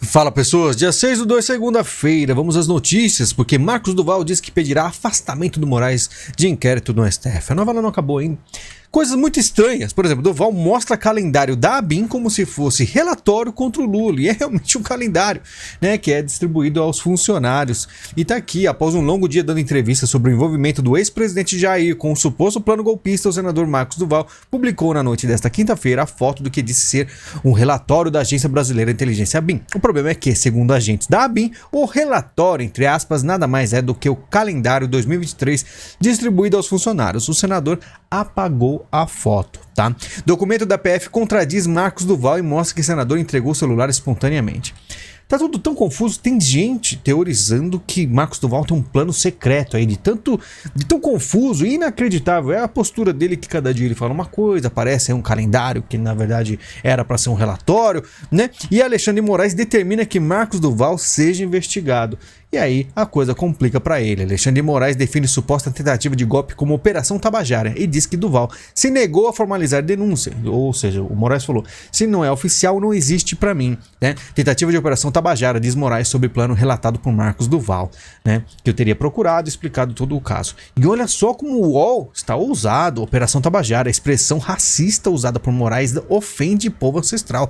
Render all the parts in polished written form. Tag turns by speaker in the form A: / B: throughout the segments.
A: Fala pessoas, dia 6/2, segunda-feira, vamos às notícias, porque Marcos Duval diz que pedirá afastamento do Moraes de inquérito no STF. A novela não acabou ainda. Coisas muito estranhas, por exemplo, Duval mostra calendário da ABIN como se fosse relatório contra o Lula, e é realmente um calendário, né, que é distribuído aos funcionários. E tá aqui, após um longo dia dando entrevista sobre o envolvimento do ex-presidente Jair com o suposto plano golpista, o senador Marcos Duval publicou na noite desta quinta-feira a foto do que disse ser um relatório da Agência Brasileira de Inteligência ABIN. O problema é que, segundo agentes da ABIN, o relatório, entre aspas, nada mais é do que o calendário 2023 distribuído aos funcionários. O senador apagou a foto, tá? Documento da PF contradiz Marcos Duval e mostra que o senador entregou o celular espontaneamente. Tá tudo tão confuso, tem gente teorizando que Marcos Duval tem um plano secreto aí, de tão confuso e inacreditável. É a postura dele que cada dia ele fala uma coisa, parece um calendário que na verdade era para ser um relatório, né? E Alexandre de Moraes determina que Marcos Duval seja investigado. E aí a coisa complica para ele. Alexandre de Moraes define suposta tentativa de golpe como Operação Tabajara e diz que Duval se negou a formalizar denúncia. Ou seja, o Moraes falou, se não é oficial, não existe para mim, né? Tentativa de Operação Tabajara, diz Moraes sobre plano relatado por Marcos Duval, né? Que eu teria procurado e explicado todo o caso. E olha só como o UOL está ousado. Operação Tabajara, a expressão racista usada por Moraes ofende povo ancestral.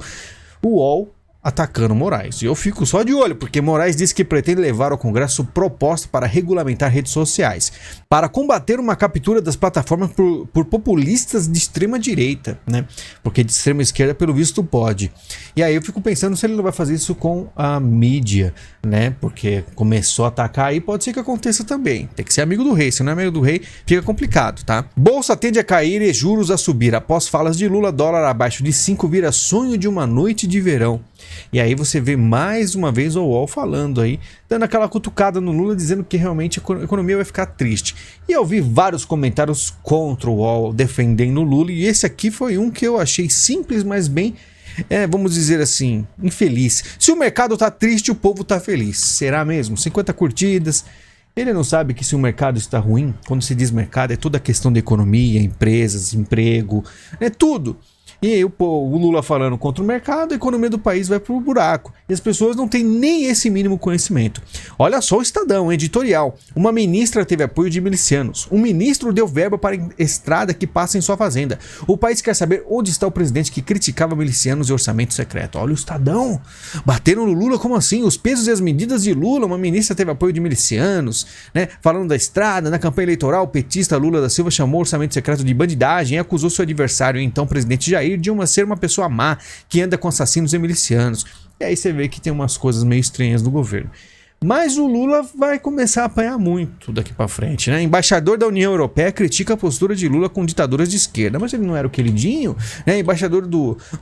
A: O UOL atacando Moraes. E eu fico só de olho, porque Moraes disse que pretende levar ao Congresso proposta para regulamentar redes sociais, para combater uma captura das plataformas por populistas de extrema direita, né? Porque de extrema esquerda, pelo visto, pode. E aí eu fico pensando se ele não vai fazer isso com a mídia, né? Porque começou a atacar aí, pode ser que aconteça também. Tem que ser amigo do rei, se não é amigo do rei, fica complicado, tá? Bolsa tende a cair e juros a subir. Após falas de Lula, dólar abaixo de 5 vira sonho de uma noite de verão. E aí você vê mais uma vez o UOL falando aí, dando aquela cutucada no Lula, dizendo que realmente a economia vai ficar triste. E eu vi vários comentários contra o UOL defendendo o Lula, e esse aqui foi um que eu achei simples, mas bem, vamos dizer assim, infeliz. Se o mercado tá triste, o povo tá feliz. Será mesmo? 50 curtidas. Ele não sabe que se o mercado está ruim, quando se diz mercado, é toda a questão da economia, empresas, emprego, é tudo. E aí o Lula falando contra o mercado, a economia do país vai pro buraco. E as pessoas não têm nem esse mínimo conhecimento. Olha só o Estadão, editorial. Uma ministra teve apoio de milicianos. Um ministro deu verba para estrada que passa em sua fazenda. O país quer saber onde está o presidente que criticava milicianos e orçamento secreto. Olha o Estadão. Bateram no Lula, como assim? Os pesos e as medidas de Lula. Uma ministra teve apoio de milicianos, né? Falando da estrada, na campanha eleitoral, o petista Lula da Silva chamou o orçamento secreto de bandidagem e acusou seu adversário, então presidente Jair, de ser uma pessoa má, que anda com assassinos e milicianos. E aí você vê que tem umas coisas meio estranhas no governo. Mas o Lula vai começar a apanhar muito daqui pra frente, né? Embaixador da União Europeia critica a postura de Lula com ditaduras de esquerda. Mas ele não era o queridinho, né? Embaixador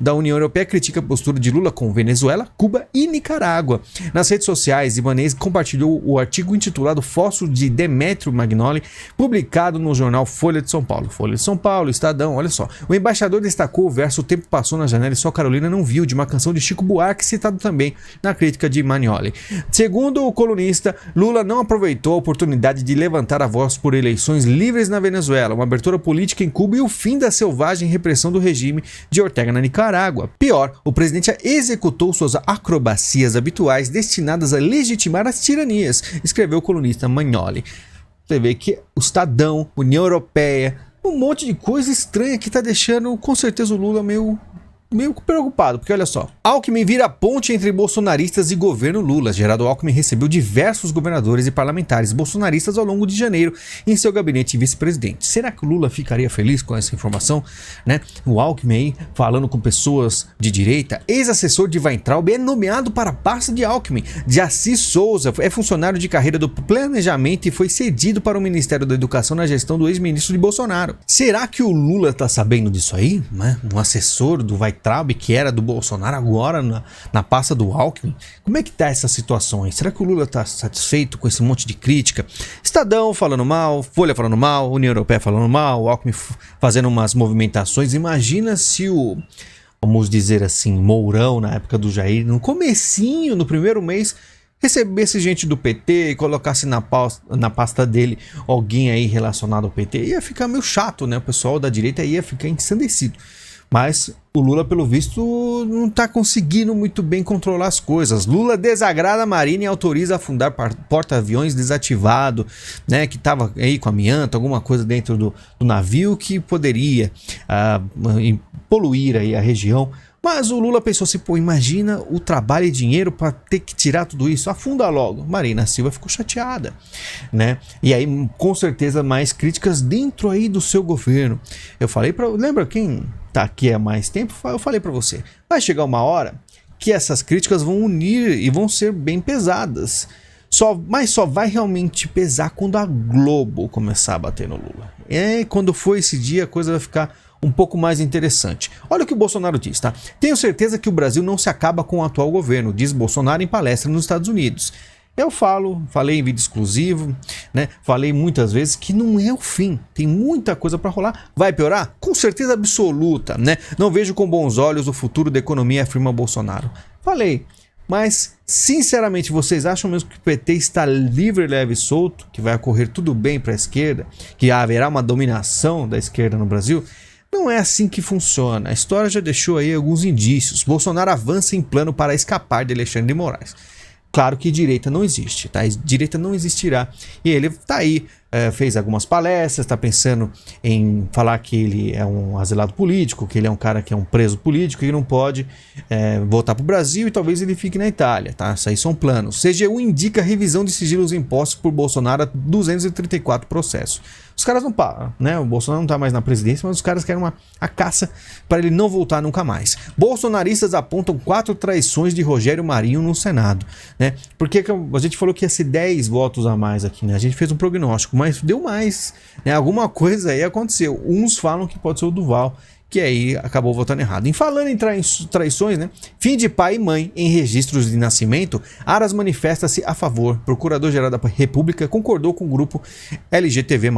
A: da União Europeia critica a postura de Lula com Venezuela, Cuba e Nicarágua. Nas redes sociais, Ibanez compartilhou o artigo intitulado Fóssil de Demetrio Magnoli, publicado no jornal Folha de São Paulo. Folha de São Paulo, Estadão, olha só. O embaixador destacou o verso O Tempo Passou na Janela e Só Carolina Não Viu, de uma canção de Chico Buarque, citado também na crítica de Magnoli. Segundo o colunista, Lula não aproveitou a oportunidade de levantar a voz por eleições livres na Venezuela, uma abertura política em Cuba e o fim da selvagem repressão do regime de Ortega na Nicarágua. Pior, o presidente executou suas acrobacias habituais destinadas a legitimar as tiranias, escreveu o colunista Magnoli. Você vê que o Estadão, União Europeia, um monte de coisa estranha que tá deixando com certeza o Lula meio preocupado, porque olha só. Alckmin vira ponte entre bolsonaristas e governo Lula. Geraldo Alckmin recebeu diversos governadores e parlamentares bolsonaristas ao longo de janeiro em seu gabinete vice-presidente. Será que o Lula ficaria feliz com essa informação, né? O Alckmin aí falando com pessoas de direita. Ex-assessor de Weintraub é nomeado para a pasta de Alckmin. De Assis Souza é funcionário de carreira do planejamento e foi cedido para o Ministério da Educação na gestão do ex-ministro de Bolsonaro. Será que o Lula tá sabendo disso aí, né? Um assessor do Weintraub, que era do Bolsonaro, agora na pasta do Alckmin. Como é que tá essa situação aí? Será que o Lula tá satisfeito com esse monte de crítica? Estadão falando mal, Folha falando mal, União Europeia falando mal, o Alckmin fazendo umas movimentações. Imagina se o, vamos dizer assim, Mourão, na época do Jair, no comecinho, no primeiro mês, recebesse gente do PT e colocasse na pasta dele alguém aí relacionado ao PT. Ia ficar meio chato, né? O pessoal da direita ia ficar ensandecido. Mas o Lula, pelo visto, não está conseguindo muito bem controlar as coisas. Lula desagrada a Marinha e autoriza afundar porta-aviões desativado, né, que estava aí com amianto, alguma coisa dentro do navio que poderia poluir aí a região. Mas o Lula pensou assim, pô, imagina o trabalho e dinheiro para ter que tirar tudo isso, afunda logo. Marina Silva ficou chateada, né? E aí, com certeza, mais críticas dentro aí do seu governo. Eu falei lembra quem tá aqui há mais tempo? Eu falei para você, vai chegar uma hora que essas críticas vão unir e vão ser bem pesadas. Mas só vai realmente pesar quando a Globo começar a bater no Lula. E quando for esse dia, a coisa vai ficar um pouco mais interessante. Olha o que o Bolsonaro diz, tá? Tenho certeza que o Brasil não se acaba com o atual governo, diz Bolsonaro em palestra nos Estados Unidos. Eu falei em vídeo exclusivo, né? Falei muitas vezes que não é o fim. Tem muita coisa para rolar. Vai piorar? Com certeza absoluta, né? Não vejo com bons olhos o futuro da economia, afirma Bolsonaro. Falei. Mas, sinceramente, vocês acham mesmo que o PT está livre, leve e solto? Que vai ocorrer tudo bem para a esquerda? Que haverá uma dominação da esquerda no Brasil? Não é assim que funciona. A história já deixou aí alguns indícios. Bolsonaro avança em plano para escapar de Alexandre de Moraes. Claro que direita não existe, tá? Direita não existirá. E ele tá aí, fez algumas palestras, tá pensando em falar que ele é um asilado político, que ele é um cara que é um preso político e não pode voltar pro Brasil e talvez ele fique na Itália, tá? Isso aí são planos. CGU indica revisão de sigilos impostos por Bolsonaro a 234 processos. Os caras não param, né? O Bolsonaro não tá mais na presidência, mas os caras querem a caça para ele não voltar nunca mais. Bolsonaristas apontam 4 traições de Rogério Marinho no Senado, né? Porque a gente falou que ia ser 10 votos a mais aqui, né? A gente fez um prognóstico, mas deu mais, né? Alguma coisa aí aconteceu. Uns falam que pode ser o Duval, que aí acabou votando errado. Em falando em traições, né? Fim de pai e mãe em registros de nascimento, Aras manifesta-se a favor. Procurador-Geral da República concordou com o grupo LGTV+.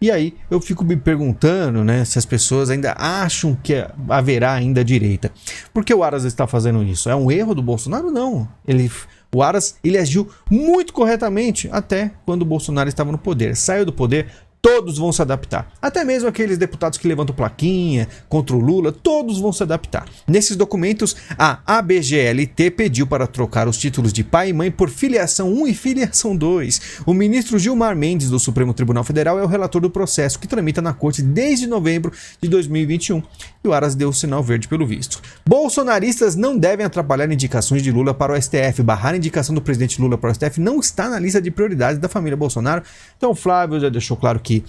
A: E aí eu fico me perguntando, né, se as pessoas ainda acham que haverá ainda direita. Por que o Aras está fazendo isso? É um erro do Bolsonaro? Não. O Aras, ele agiu muito corretamente até quando o Bolsonaro estava no poder. Saiu do poder, todos vão se adaptar. Até mesmo aqueles deputados que levantam plaquinha contra o Lula, todos vão se adaptar. Nesses documentos, a ABGLT pediu para trocar os títulos de pai e mãe por filiação 1 e filiação 2. O ministro Gilmar Mendes, do Supremo Tribunal Federal, é o relator do processo, que tramita na corte desde novembro de 2021. E o Aras deu o sinal verde pelo visto. Bolsonaristas não devem atrapalhar indicações de Lula para o STF. Barrar a indicação do presidente Lula para o STF não está na lista de prioridades da família Bolsonaro. Então o Flávio já deixou claro que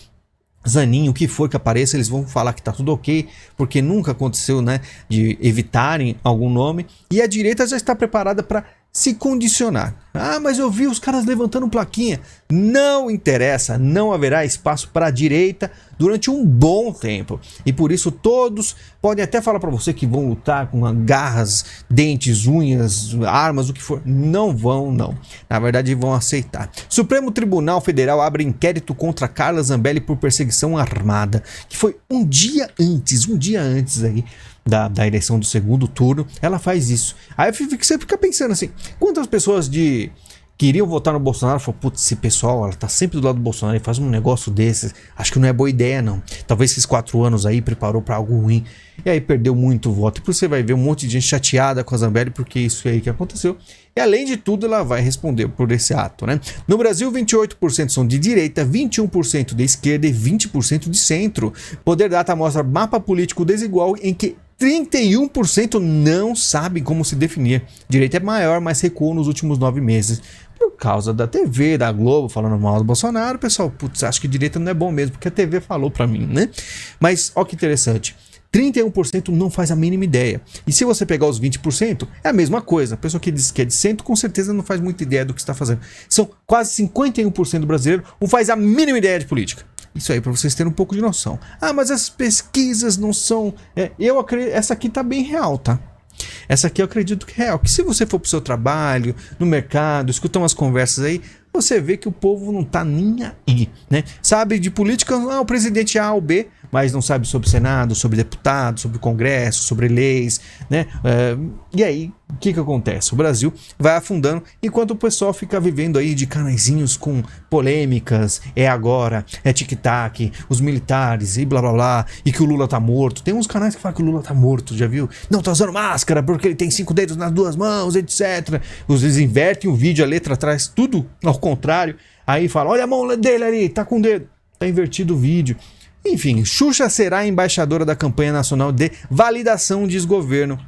A: Zanin, o que for que apareça, eles vão falar que tá tudo ok, porque nunca aconteceu, né, de evitarem algum nome. E a direita já está preparada para se condicionar. Ah, mas eu vi os caras levantando plaquinha. Não interessa, não haverá espaço para a direita durante um bom tempo. E por isso todos podem até falar para você que vão lutar com garras, dentes, unhas, armas, o que for. Não vão, não. Na verdade, vão aceitar. Supremo Tribunal Federal abre inquérito contra Carla Zambelli por perseguição armada, que foi um dia antes aí da eleição do segundo turno. Ela faz isso. Aí você fica pensando assim, quantas pessoas que iriam votar no Bolsonaro falam, putz, esse pessoal, ela tá sempre do lado do Bolsonaro e faz um negócio desses, acho que não é boa ideia não. Talvez esses 4 anos aí preparou para algo ruim. E aí perdeu muito voto. E por você vai ver um monte de gente chateada com a Zambelli porque isso aí que aconteceu. E além de tudo, ela vai responder por esse ato, né? No Brasil, 28% são de direita, 21% de esquerda e 20% de centro. Poder Data mostra mapa político desigual em que 31% não sabem como se definir. Direita é maior, mas recuou nos últimos 9 meses. Por causa da TV, da Globo, falando mal do Bolsonaro, o pessoal, putz, acho que direita não é bom mesmo, porque a TV falou pra mim, né? Mas, ó que interessante. 31% não faz a mínima ideia. E se você pegar os 20%, é a mesma coisa. A pessoa que diz que é de centro, com certeza não faz muita ideia do que está fazendo. São quase 51% do brasileiro não faz a mínima ideia de política. Isso aí para vocês terem um pouco de noção. Ah, mas as pesquisas não são... essa aqui tá bem real, tá? Essa aqui eu acredito que é real. Que se você for pro seu trabalho, no mercado, escutar umas conversas aí, você vê que o povo não tá nem aí, né? Sabe de política, o presidente A ou B, mas não sabe sobre Senado, sobre deputado, sobre Congresso, sobre leis, né? E aí, o que acontece? O Brasil vai afundando, enquanto o pessoal fica vivendo aí de canaizinhos com polêmicas, é agora, é tic-tac, os militares e blá blá blá, e que o Lula tá morto. Tem uns canais que falam que o Lula tá morto, já viu? Não, tá usando máscara porque ele tem 5 dedos nas 2 mãos, etc. Eles invertem o vídeo, a letra atrás, tudo ao contrário. Aí fala, olha a mão dele ali, tá com o dedo. Tá invertido o vídeo. Enfim, Xuxa será a embaixadora da campanha nacional de validação de desgoverno.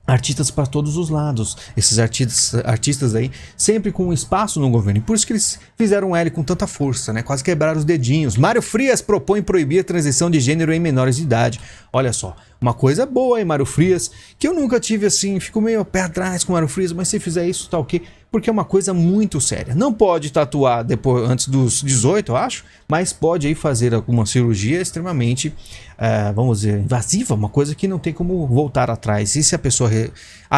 A: Artistas para todos os lados. Esses artistas aí sempre com espaço no governo. E por isso que eles fizeram um L com tanta força, né? Quase quebraram os dedinhos. Mário Frias propõe proibir a transição de gênero em menores de idade. Olha só, uma coisa boa aí, Mário Frias, que eu nunca tive assim, fico meio pé atrás com o Mário Frias, mas se fizer isso, tá ok? Porque é uma coisa muito séria. Não pode tatuar depois, antes dos 18, eu acho, mas pode aí fazer alguma cirurgia extremamente, vamos dizer, invasiva, uma coisa que não tem como voltar atrás. E se a pessoa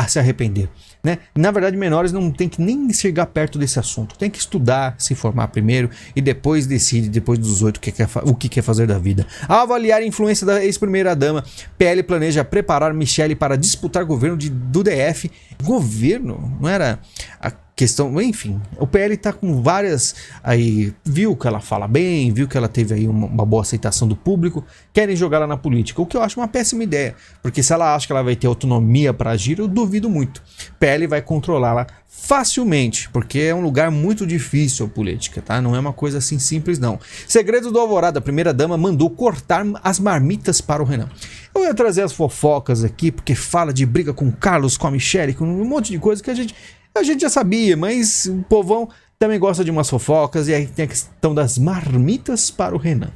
A: se arrepender, né? Na verdade, menores não tem que nem chegar perto desse assunto. Tem que estudar, se formar primeiro e depois decide, depois dos 18, o que quer fazer da vida. Ao avaliar a influência da ex-primeira-dama, PL planeja preparar Michele para disputar governo do DF. Governo? Não era a questão, enfim, o PL tá com várias aí, viu que ela fala bem, viu que ela teve aí uma boa aceitação do público, querem jogar ela na política, o que eu acho uma péssima ideia, porque se ela acha que ela vai ter autonomia para agir, eu duvido muito. PL vai controlá-la facilmente, porque é um lugar muito difícil a política, tá? Não é uma coisa assim simples não. Segredos do Alvorada, a primeira-dama mandou cortar as marmitas para o Renan. Eu ia trazer as fofocas aqui, porque fala de briga com o Carlos, com a Michele, com um monte de coisa que a gente já sabia, mas o povão também gosta de umas fofocas, e aí tem a questão das marmitas para o Renan.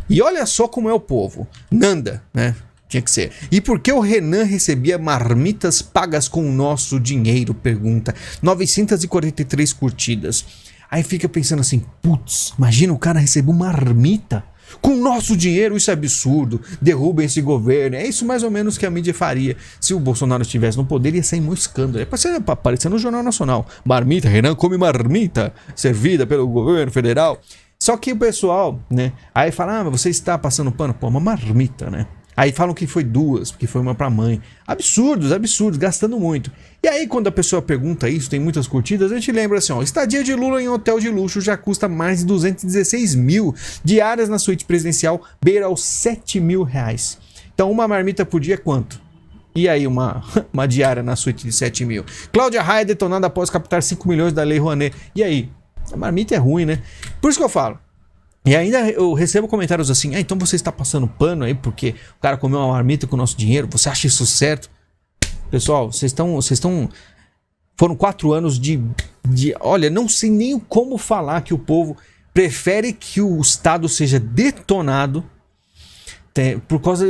A: E olha só como é o povo. Nanda, né? Tinha que ser. E por que o Renan recebia marmitas pagas com o nosso dinheiro? Pergunta. 943 curtidas. Aí fica pensando assim, putz, imagina o cara receber uma marmita com o nosso dinheiro, isso é absurdo, derrubem esse governo. É isso mais ou menos que a mídia faria se o Bolsonaro estivesse no poder, ia sair um escândalo. É para aparecer no Jornal Nacional. Marmita, Renan come marmita servida pelo governo federal. Só que o pessoal, né, aí fala, mas você está passando pano? Pô, uma marmita, né? Aí falam que foi 2, porque foi uma pra mãe. Absurdos, gastando muito. E aí quando a pessoa pergunta isso, tem muitas curtidas, a gente lembra assim, ó, estadia de Lula em hotel de luxo já custa mais de 216 mil. Diárias na suíte presidencial beira aos 7 mil reais. Então uma marmita por dia é quanto? E aí uma diária na suíte de 7 mil. Cláudia Raia detonada após captar 5 milhões da Lei Rouanet. E aí? A marmita é ruim, né? Por isso que eu falo. E ainda eu recebo comentários assim, então você está passando pano aí porque o cara comeu uma marmita com o nosso dinheiro, você acha isso certo? Pessoal, vocês estão... Foram 4 anos de... Olha, não sei nem como falar que o povo prefere que o Estado seja detonado por causa...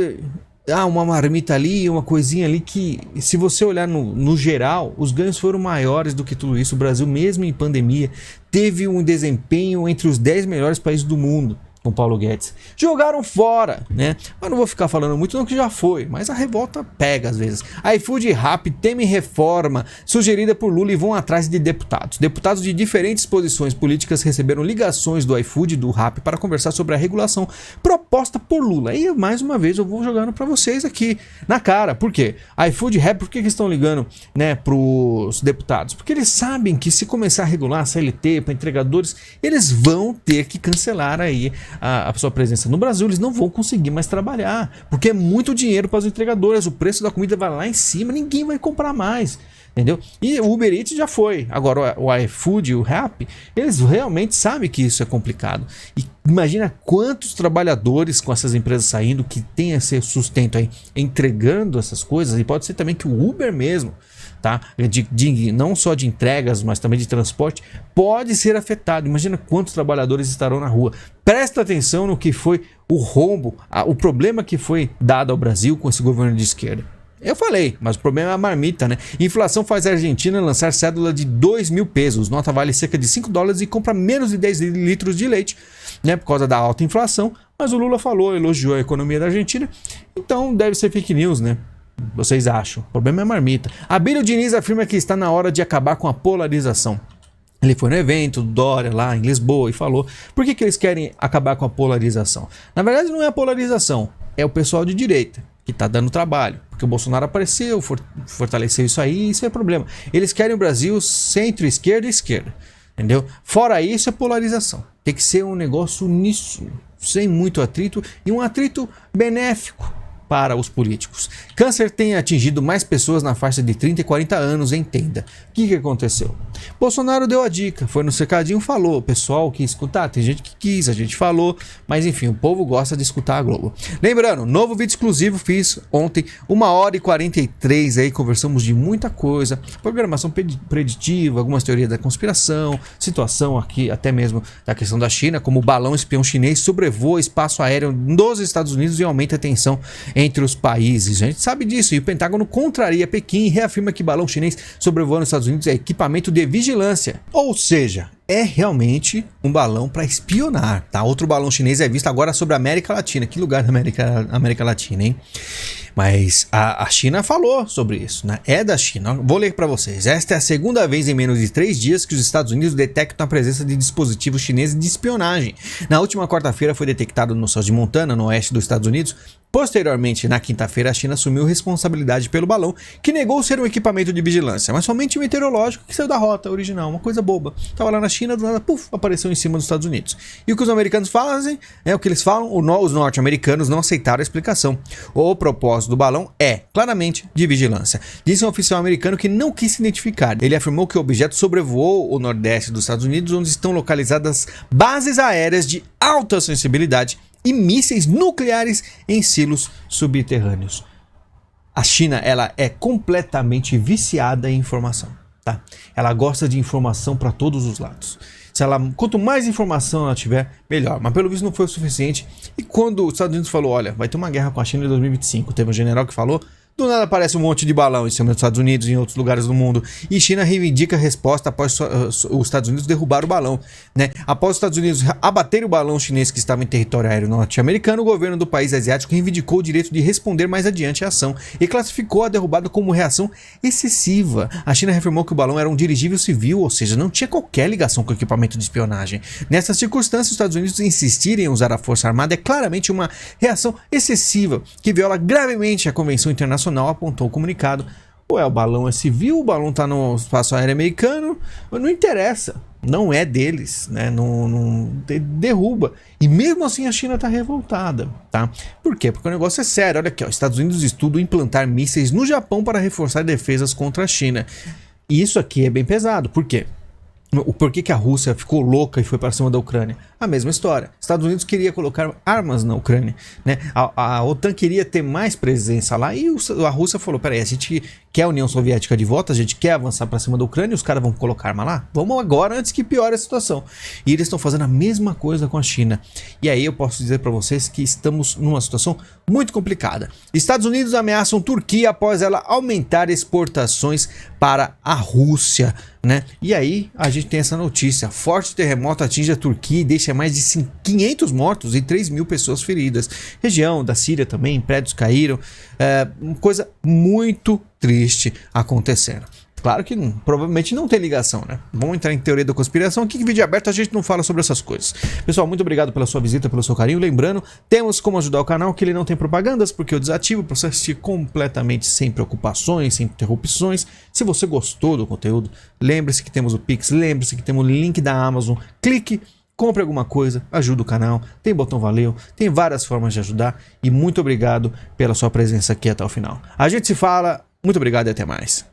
A: uma marmita ali, uma coisinha ali que, se você olhar no geral, os ganhos foram maiores do que tudo isso. O Brasil, mesmo em pandemia, teve um desempenho entre os 10 melhores países do mundo, com Paulo Guedes. Jogaram fora, né? Eu não vou ficar falando muito, não, que já foi, mas a revolta pega às vezes. A iFood e Rappi temem reforma sugerida por Lula e vão atrás de deputados. Deputados de diferentes posições políticas receberam ligações do iFood e do Rappi para conversar sobre a regulação proposta por Lula. E mais uma vez eu vou jogando para vocês aqui na cara. Por quê? iFood e Rappi, por que eles estão ligando, né, pros deputados? Porque eles sabem que se começar a regular a CLT para entregadores, eles vão ter que cancelar aí a sua presença no Brasil. Eles não vão conseguir mais trabalhar, porque é muito dinheiro para os entregadores, o preço da comida vai lá em cima, ninguém vai comprar mais, entendeu? E o Uber Eats já foi, agora o iFood e o Rappi, eles realmente sabem que isso é complicado. E imagina quantos trabalhadores com essas empresas saindo que tem esse sustento aí, entregando essas coisas, e pode ser também que o Uber mesmo, tá? Não só de entregas, mas também de transporte, pode ser afetado. Imagina quantos trabalhadores estarão na rua. Presta atenção no que foi o rombo, o problema que foi dado ao Brasil com esse governo de esquerda. Eu falei, mas o problema é a marmita, né? Inflação faz a Argentina lançar cédula de 2 mil pesos. Nota vale cerca de 5 dólares e compra menos de 10 litros de leite, né? Por causa da alta inflação. Mas o Lula falou, elogiou a economia da Argentina. Então deve ser fake news, né? Vocês acham? O problema é a marmita. Abílio Diniz afirma que está na hora de acabar com a polarização. Ele foi no evento do Dória lá em Lisboa e falou por que eles querem acabar com a polarização. Na verdade não é a polarização, é o pessoal de direita que está dando trabalho, porque o Bolsonaro apareceu, fortaleceu isso aí, isso é problema. Eles querem o Brasil centro-esquerda e esquerda, entendeu? Fora isso é polarização. Tem que ser um negócio uníssono, sem muito atrito e um atrito benéfico para os políticos. Câncer tem atingido mais pessoas na faixa de 30 e 40 anos, entenda. O que aconteceu? Bolsonaro deu a dica, foi no cercadinho, falou, o pessoal quis escutar, tem gente que quis, a gente falou, mas enfim, o povo gosta de escutar a Globo. Lembrando, novo vídeo exclusivo fiz ontem, 1h43 aí, conversamos de muita coisa, programação preditiva, algumas teorias da conspiração, situação aqui até mesmo da questão da China, como o balão espião chinês sobrevoa espaço aéreo dos Estados Unidos e aumenta a tensão entre os países. A gente sabe disso e o Pentágono contraria Pequim e reafirma que balão chinês sobrevoando os Estados Unidos é equipamento de vigilância. Ou seja, é realmente um balão para espionar, tá? Outro balão chinês é visto agora sobre a América Latina. Que lugar da América Latina, hein? Mas a China falou sobre isso, né? É da China. Vou ler para vocês. Esta é a segunda vez em menos de 3 dias que os Estados Unidos detectam a presença de dispositivos chineses de espionagem. Na última quarta-feira foi detectado no céu de Montana, no oeste dos Estados Unidos. Posteriormente, na quinta-feira, a China assumiu responsabilidade pelo balão, que negou ser um equipamento de vigilância, mas somente meteorológico que saiu da rota original, uma coisa boba. Tava lá na China, do nada, puf, apareceu em cima dos Estados Unidos. E o que os americanos fazem, o que eles falam, os norte-americanos não aceitaram a explicação. O propósito do balão é, claramente, de vigilância. Disse um oficial americano que não quis se identificar. Ele afirmou que o objeto sobrevoou o nordeste dos Estados Unidos, onde estão localizadas bases aéreas de alta sensibilidade e mísseis nucleares em silos subterrâneos. A China, ela é completamente viciada em informação, tá? Ela gosta de informação para todos os lados. Quanto mais informação ela tiver, melhor. Mas pelo visto não foi o suficiente. E quando os Estados Unidos falou, olha, vai ter uma guerra com a China em 2025, teve um general que falou, do nada aparece um monte de balão em cima dos Estados Unidos e em outros lugares do mundo. E China reivindica a resposta após os Estados Unidos derrubar o balão, né? Após os Estados Unidos abaterem o balão chinês que estava em território aéreo norte-americano, o governo do país asiático reivindicou o direito de responder mais adiante à ação e classificou a derrubada como reação excessiva. A China afirmou que o balão era um dirigível civil, ou seja, não tinha qualquer ligação com o equipamento de espionagem. Nessas circunstâncias, os Estados Unidos insistirem em usar a força armada é claramente uma reação excessiva que viola gravemente a Convenção Internacional, apontou o comunicado. O balão é civil, o balão tá no espaço aéreo americano, não interessa, não é deles, né? Não derruba. E mesmo assim a China tá revoltada, tá? Por quê? Porque o negócio é sério. Olha aqui, ó, Estados Unidos estudam implantar mísseis no Japão para reforçar defesas contra a China. E isso aqui é bem pesado. Por quê? Por que a Rússia ficou louca e foi para cima da Ucrânia? A mesma história. Estados Unidos queria colocar armas na Ucrânia, né? A OTAN queria ter mais presença lá e a Rússia falou, peraí, a gente quer a União Soviética de volta, a gente quer avançar para cima da Ucrânia e os caras vão colocar arma lá? Vamos agora antes que piore a situação. E eles estão fazendo a mesma coisa com a China. E aí eu posso dizer para vocês que estamos numa situação muito complicada. Estados Unidos ameaçam Turquia após ela aumentar exportações para a Rússia, né? E aí a gente tem essa notícia, forte terremoto atinge a Turquia e deixa mais de 500 mortos e 3 mil pessoas feridas. Região da Síria também, prédios caíram, uma coisa muito triste acontecendo. Claro que provavelmente não tem ligação, né? Vamos entrar em teoria da conspiração. Aqui em vídeo aberto a gente não fala sobre essas coisas. Pessoal, muito obrigado pela sua visita, pelo seu carinho. Lembrando, temos como ajudar o canal que ele não tem propagandas, porque eu desativo para você assistir completamente sem preocupações, sem interrupções. Se você gostou do conteúdo, lembre-se que temos o Pix, lembre-se que temos o link da Amazon. Clique, compre alguma coisa, ajuda o canal, tem botão valeu, tem várias formas de ajudar e muito obrigado pela sua presença aqui até o final. A gente se fala, muito obrigado e até mais.